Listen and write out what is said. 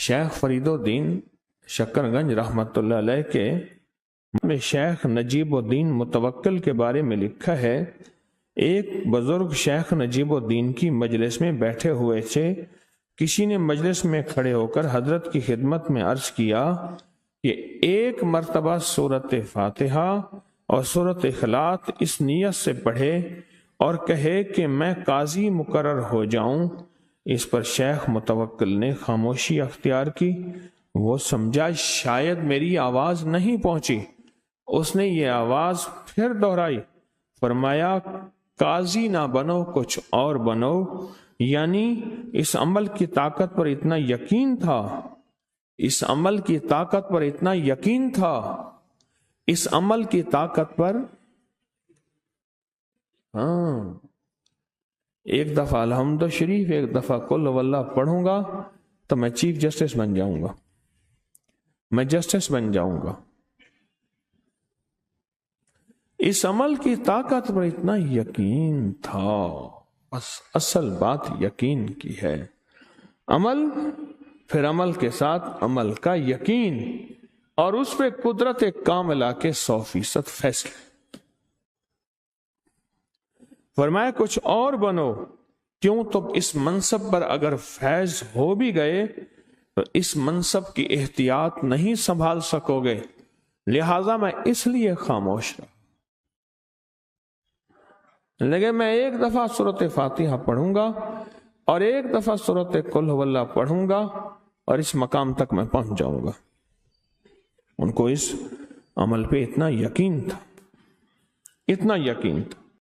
شیخ فرید الدین شکر گنج رحمۃ اللہ علیہ کے میں شیخ نجیب الدین متوکل کے بارے میں لکھا ہے، ایک بزرگ شیخ نجیب الدین کی مجلس میں بیٹھے ہوئے تھے، کسی نے مجلس میں کھڑے ہو کر حضرت کی خدمت میں عرض کیا کہ ایک مرتبہ سورۃ فاتحہ اور سورۃ اخلاص اس نیت سے پڑھے اور کہے کہ میں قاضی مقرر ہو جاؤں۔ اس پر شیخ متوکل نے خاموشی اختیار کی، وہ سمجھا شاید میری آواز نہیں پہنچی، اس نے یہ آواز پھر دہرائی، فرمایا قاضی نہ بنو کچھ اور بنو، یعنی اس عمل کی طاقت پر اتنا یقین تھا، اس عمل کی طاقت پر اتنا یقین تھا، اس عمل کی طاقت پر ایک دفعہ الحمد شریف ایک دفعہ قل واللہ پڑھوں گا تو میں چیف جسٹس بن جاؤں گا، میں جسٹس بن جاؤں گا۔ اس عمل کی طاقت پر اتنا یقین تھا، اصل بات یقین کی ہے، عمل پھر عمل کے ساتھ عمل کا یقین اور اس پہ قدرت کاملہ کے 100% فیصلے۔ فرمایا کچھ اور بنو، کیوں تم اس منصب پر اگر فیض ہو بھی گئے تو اس منصب کی احتیاط نہیں سنبھال سکو گے، لہذا میں اس لیے خاموش رہا۔ لیکن میں ایک دفعہ سورۃ فاتحہ پڑھوں گا اور ایک دفعہ سورۃ قل هو اللہ پڑھوں گا اور اس مقام تک میں پہنچ جاؤں گا۔ ان کو اس عمل پہ اتنا یقین تھا، اتنا یقین تھا۔